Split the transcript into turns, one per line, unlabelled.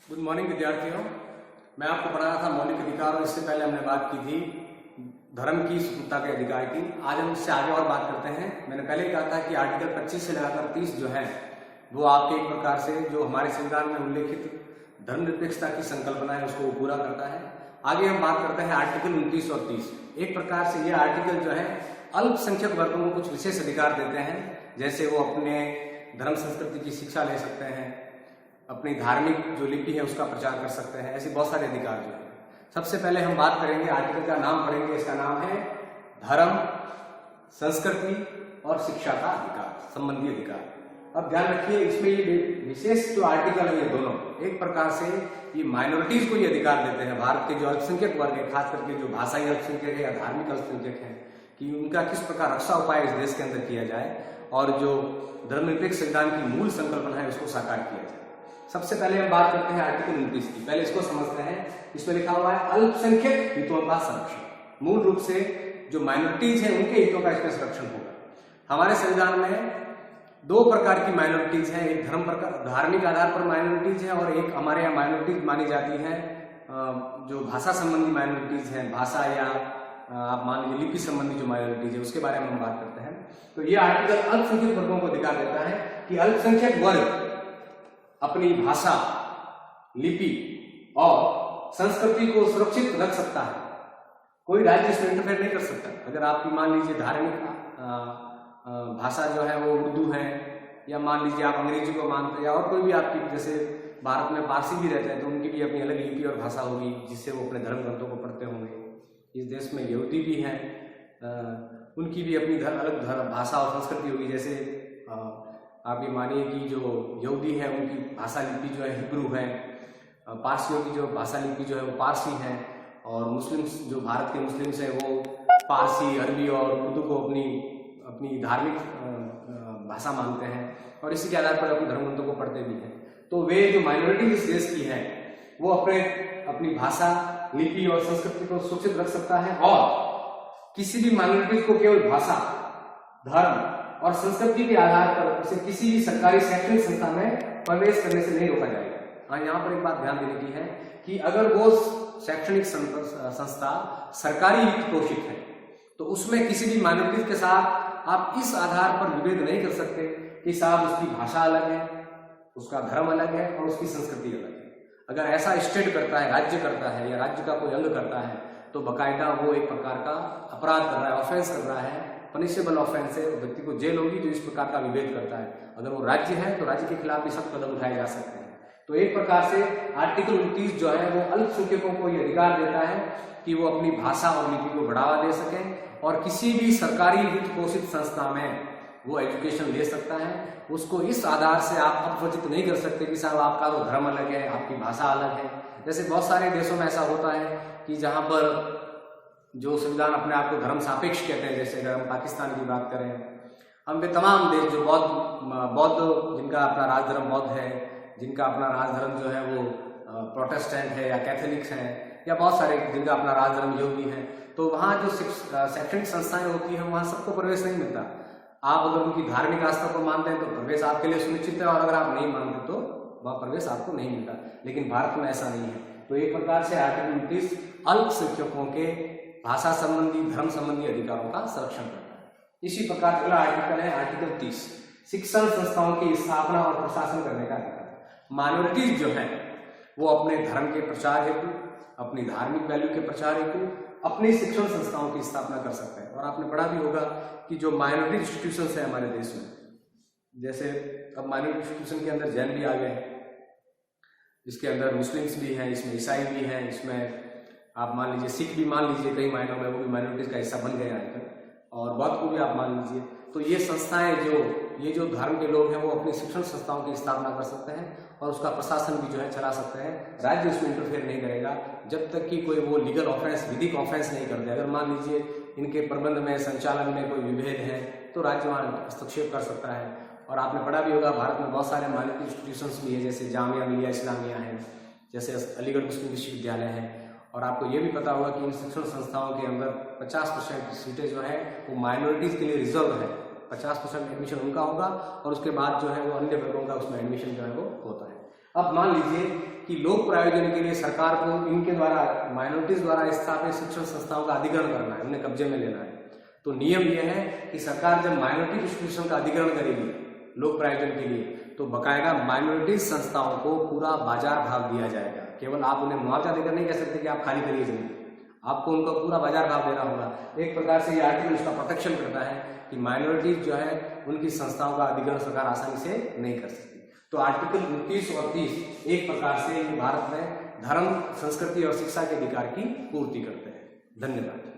Good morning विद्यार्थियों। मैं आपको पढ़ा रहा था मौलिक अधिकार और इससे पहले हमने बात की थी धर्म की स्वतंत्रता के अधिकार की। आज हम इससे आगे और बात करते हैं। मैंने पहले कहा था कि आर्टिकल 25 से लेकर 30 जो है वो आपके एक प्रकार से जो हमारे संविधान में उल्लेखित धर्मनिरपेक्षता की संकल्पना है उसको पूरा करता है। आगे हम बात करते हैं आर्टिकल 29 और 30। एक प्रकार से ये आर्टिकल जो है अल्पसंख्यक वर्गों को कुछ विशेष अधिकार देते हैं, जैसे वो अपने धर्म संस्कृति की शिक्षा ले सकते हैं, अपनी धार्मिक जो लिपि है उसका प्रचार कर सकते हैं। ऐसे बहुत सारे अधिकार जो है। सबसे पहले हम बात करेंगे, आर्टिकल का नाम पढ़ेंगे, इसका नाम है धर्म, संस्कृति और शिक्षा का अधिकार, संबंधी अधिकार। अब ध्यान रखिए, इसमें ये विशेष जो आर्टिकल है ये दोनों एक प्रकार से ये माइनॉरिटीज को ये अधिकार देते हैं। भारत के जो अल्पसंख्यक वर्ग है, खास करके जो भाषाई अल्पसंख्यक है या धार्मिक अल्पसंख्यक है, कि उनका किस प्रकार रक्षा उपाय इस देश के अंदर किया जाए और जो धर्मनिरपेक्ष संविधान की मूल संकल्पना है उसको साकार किया जाए। सबसे पहले हम बात करते हैं आर्टिकल 29 की। पहले इसको समझते हैं। इसमें लिखा हुआ है अल्पसंख्यक हितों का संरक्षण। मूल रूप से जो माइनॉरिटीज है उनके हितों का इसमें संरक्षण होगा। हमारे संविधान में दो प्रकार की माइनॉरिटीज हैं। एक धार्मिक आधार पर माइनॉरिटीज है और एक हमारे यहाँ माइनॉरिटीज मानी जाती है जो भाषा संबंधी माइनॉरिटीज है, भाषा या आप मान लीजिए लिपि संबंधी जो माइनॉरिटीज है उसके बारे में हम बात करते हैं। तो ये आर्टिकल अल्पसंख्यक वर्गों को अधिकार देता है कि अल्पसंख्यक वर्ग अपनी भाषा, लिपि और संस्कृति को सुरक्षित रख सकता है। कोई राज्य इसमें इंटरफेयर नहीं कर सकता। अगर आपकी मान लीजिए धार्मिक भाषा जो है वो उर्दू है, या मान लीजिए आप अंग्रेजी को मानते हैं, या और कोई भी आपकी, जैसे भारत में पारसी भी रहते हैं तो उनकी भी अपनी अलग लिपि और भाषा होगी जिससे वो अपने धर्म ग्रंथों को पढ़ते होंगे। इस देश में यहूदी भी हैं, उनकी भी अपनी अलग भाषा और संस्कृति होगी। जैसे आप ये मानिए कि जो यहूदी है उनकी भाषा लिपि जो है हिब्रू है, पारसियों की जो भाषा लिपि जो है वो पारसी है, और मुस्लिम्स जो भारत के मुस्लिम्स हैं वो पारसी, अरबी और उर्दू को अपनी धार्मिक भाषा मानते हैं और इसी के आधार पर अपने धर्म ग्रंथों को पढ़ते भी हैं। तो वे जो माइनॉरिटी इस देश की है वो अपनी भाषा, लिपि और संस्कृति को सुरक्षित रख सकता है और किसी भी माइनॉरिटी को केवल भाषा, धर्म और संस्कृति के आधार पर उसे किसी भी सरकारी शैक्षणिक संस्था में प्रवेश करने से नहीं रोका जाएगा। हाँ, यहाँ पर एक बात ध्यान देने की है कि अगर वो शैक्षणिक संस्था सरकारी वित्त पोषित है तो उसमें किसी भी माइनॉरिटी के साथ आप इस आधार पर विभेद नहीं कर सकते कि साहब उसकी भाषा अलग है, उसका धर्म अलग है और उसकी संस्कृति अलग है। अगर ऐसा स्टेट करता है, राज्य करता है या राज्य का कोई अंग करता है तो बाकायदा वो एक प्रकार का अपराध कर रहा है, ऑफेंस कर रहा है, पनिशेबल ऑफेंस है। व्यक्ति को जेल होगी जो इस प्रकार का विभेद करता है। अगर वो राज्य है तो राज्य के खिलाफ भी सख्त कदम उठाए जा सकते हैं। तो एक प्रकार से आर्टिकल 29 जो है वो अल्पसंख्यकों को ये अधिकार देता है कि वो अपनी भाषा और लिपि को बढ़ावा दे सकें और किसी भी सरकारी वित्त पोषित संस्था में वो एजुकेशन ले सकता है। उसको इस आधार से आप अपवर्जित नहीं कर सकते कि साहब आपका तो धर्म अलग है, आपकी भाषा अलग है। जैसे बहुत सारे देशों में ऐसा होता है कि जहाँ पर जो संविधान अपने आप को धर्म सापेक्ष कहते हैं, जैसे अगर हम पाकिस्तान की बात करें, हम वे तमाम देश जो बौद्ध जिनका अपना राजधर्म बौद्ध है, जिनका अपना राजधर्म जो है वो प्रोटेस्टेंट है या कैथोलिक्स हैं, या बहुत सारे जिनका अपना राजधर्म यहूदी है, तो वहाँ जो शैक्षणिक संस्थाएं होती हैं वहाँ सबको प्रवेश नहीं मिलता। आप अगर उनकी धार्मिक आस्था को मानते हैं तो प्रवेश आपके लिए सुनिश्चित है, और अगर आप नहीं मानते तो वह प्रवेश आपको नहीं मिलता। लेकिन भारत में ऐसा नहीं है। तो एक प्रकार से आर्टिकल 29 अल्पसंख्यकों के भाषा संबंधी, धर्म संबंधी अधिकारों का संरक्षण करता है। इसी प्रकार अगला आर्टिकल है आर्टिकल 30, शिक्षण संस्थाओं की स्थापना और प्रशासन करने का अधिकार। माइनॉरिटीज जो है वो अपने धर्म के प्रचार हेतु, अपनी धार्मिक वैल्यू के प्रचार हेतु अपनी शिक्षण संस्थाओं की स्थापना कर सकते हैं। और आपने पढ़ा भी होगा कि जो माइनॉरिटी इंस्टीट्यूशंस है हमारे देश में, जैसे अब माइनॉरिटी इंस्टीट्यूशन के अंदर जैन भी आ गए, इसके अंदर मुस्लिम्स भी हैं, इसमें ईसाई भी हैं, इसमें आप मान लीजिए सिख भी मान लीजिए, कई मायनों में वो भी माइनॉरिटीज का हिस्सा बन गए आजकल, और बौद्ध को भी आप मान लीजिए। तो ये संस्थाएं ये जो धर्म के लोग हैं वो अपनी शिक्षण संस्थाओं की स्थापना कर सकते हैं और उसका प्रशासन भी जो है चला सकते हैं। राज्य उसमें इंटरफेयर नहीं करेगा जब तक कि कोई वो लीगल ऑफेंस, विधिक ऑफेंस नहीं कर दे। अगर मान लीजिए इनके प्रबंध में, संचालन में कोई विभेद है तो राज्य वहाँ हस्तक्षेप कर सकता है। और आपने पढ़ा भी होगा भारत में बहुत सारे माइनॉरिटी इंस्टीट्यूशंस भी है, जैसे जामिया मिलिया इस्लामिया है, जैसे अलीगढ़ मुस्लिम विश्वविद्यालय है। और आपको ये भी पता होगा कि इन शिक्षण संस्थाओं के अंदर 50% सीटें जो है वो माइनॉरिटीज के लिए रिजर्व है। 50% एडमिशन उनका होगा और उसके बाद जो है वो अन्य वर्गों का उसमें एडमिशन जो है वो होता है। अब मान लीजिए कि लोक प्रयोजन के लिए सरकार को इनके द्वारा माइनॉरिटीज द्वारा स्थापित शिक्षण संस्थाओं का अधिग्रहण करना है, उन्हें कब्जे में लेना है। तो नियम यह है कि सरकार जब माइनॉरिटी इंस्टीट्यूशन का अधिग्रहण करेगी लोक प्रयोजन के लिए, तो बकायदा माइनॉरिटी संस्थाओं को पूरा बाजार भाव दिया जाएगा। केवल आप उन्हें मुआवजा देकर नहीं कह सकते कि आप खाली करिए जमीन, आपको उनका पूरा बाजार भाव देना होगा। एक प्रकार से ये आर्टिकल उसका प्रोटेक्शन करता है कि माइनॉरिटीज जो है उनकी संस्थाओं का अधिग्रहण सरकार आसानी से नहीं कर सकती। तो आर्टिकल 29 और 30 एक प्रकार से भारत में धर्म, संस्कृति और शिक्षा के अधिकार की पूर्ति करते हैं। धन्यवाद।